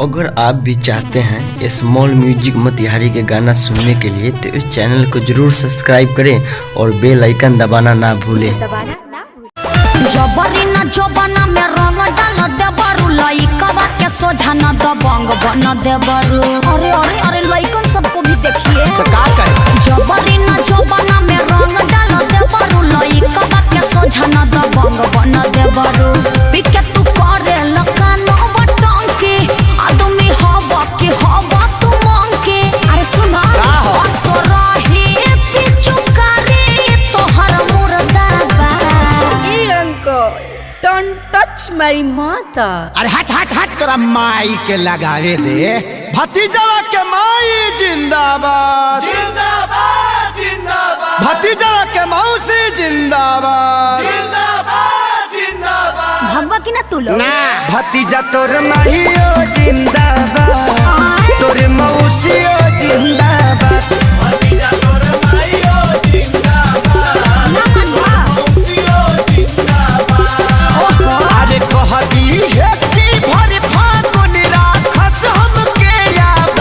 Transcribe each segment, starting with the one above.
अगर आप भी चाहते हैं स्मॉल म्यूजिक मोतिहारी के गाना सुनने के लिए तो इस चैनल को जरूर सब्सक्राइब करें और बेल आइकन दबाना ना भूलें। जबरी न जबना में रंग डाल देबरू लइकवा के सोझा न दबंग बन देबरू। अरे अरे अरे लइकन सबको भी देखिए तो का करे। जबरी न जबना में रंग डाल देबरू लइकवा के सोझा न दबंग बन देबरू। पिके तू करे लकानो बटंकी आदमी हवा के हवा तू मंकी। अरे सुना असरही पिचुकारी तोहर मुर्दाबा। Don't touch my mother. अरे हट हट हट तोरा माई के लगावे दे। भतीजवा के माई जिंदाबाद जिंदाबाद जिंदाबाद। भतीजवा के मौसी जिंदाबाद जिंदाबाद जिंदाबाद। भगवा की ना तू लोग ना भतीजा तोर माईओ जिंदाबाद तोर मौसीओ जिंदाबाद। भतीजा तोर माईओ जिंदाबाद ना मौसीओ जिंदाबाद। अरे कह दी है कि भर फागुन राखस हमके याद।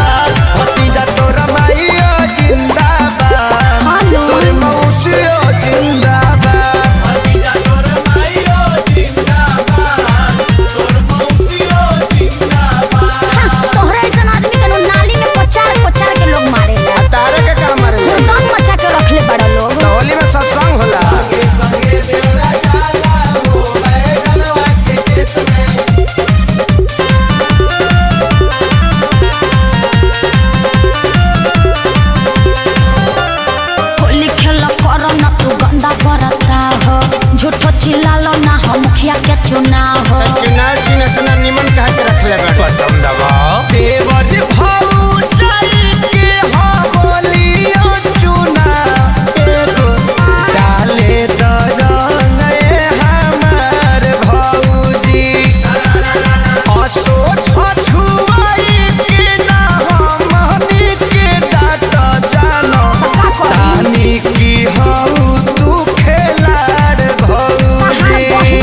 भतीजा तोर माईओ जिंदाबाद तोर मौसीओ जिंदाबाद। भतीजा तोर माईओ जिंदाबाद तोर मौसीओ जिंदाबाद। तोहरा ऐसा आदमी के नाली में पचार के लोग मारे ला। तारे के का मारे दम मचा के रखले बड़ा लोग। होली में सत्संग होला। संगे देवरा जाला हो बैगनवा के खेत में। होली खेल करो ना तू गंदा करता हो। झूठो चिल्लालो ना हो मुखिया के चुनाव हो। चुनाव इतना निमन कह के रख ले बटन दबाओ। देवर भाऊ चल के हो होलियो चुना एगो डाले द रंग हमार भौजी। असो छछुआई के ना हमनी के डाट जानो तानी की हऊ तू खेलाड़ भौजी।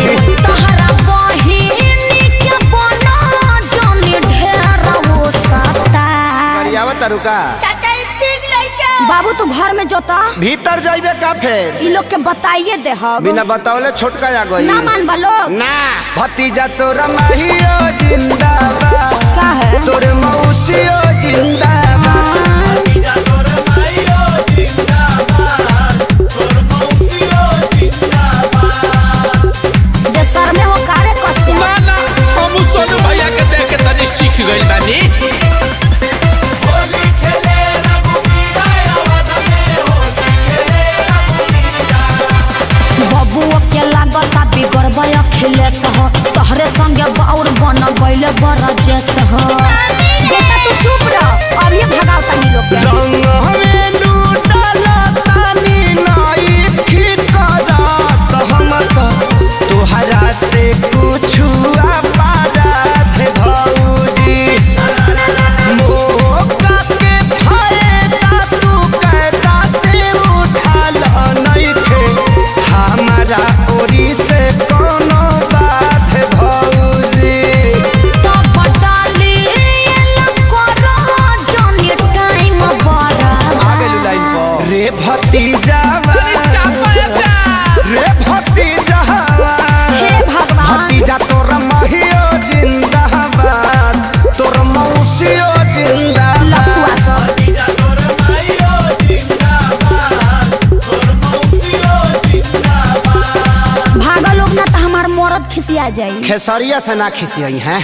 तोहरा बहिनी के बना जोनी ढेर वो सता। रुका बाबू तू घर में जोता भीतर जाइबे का फेर इ लोग के बताइए दे हम। बिना बतावले छोटका आ गई ना मान बा लोग ना। भतीजा तोरा माहियो जिंदाबाद का है तोर मौसियो जिंदाबाद। भतीजा तोरा माहियो जिंदाबाद तोर मौसियो जिंदाबाद। देशर में हो कारे कसे ना हम सोनू भैया के देख के तनी सीख गइल बानी। होली खेले रघुबीरा आवाज में होली खेले रघुबीरा। बबुओ के लागता बिगड़बे अखिलेश हो। तोहरे संगे बाउर बन गइले बरजेश हो। बेटा तू चुप रह अब ये भगावता नी लोग के। रंग हमें लूटला तानी नाई ठिकरात हम तो तोहरा से कुछु अपराध भौजी। मौका के फायदा तू कैदा से उठाल नइखे हमारा ओरी से कोनो बात भौजी। तो बटाली करो जोनी टाइम बड़ा। आ गेलू लाइन पर रे भतीजा रे भतीजा हे भगवान भतीजा तोर महियो जिंदाबाद तोर मौसियो जिंदाबाद। लफुआ सब भतीजा तोर महियो जिंदाबाद तोर मौसियो जिंदाबाद। भागा लोग ना तो हमार मरद खिसिया जाई। खेसरिया से ना खिसियई हैं।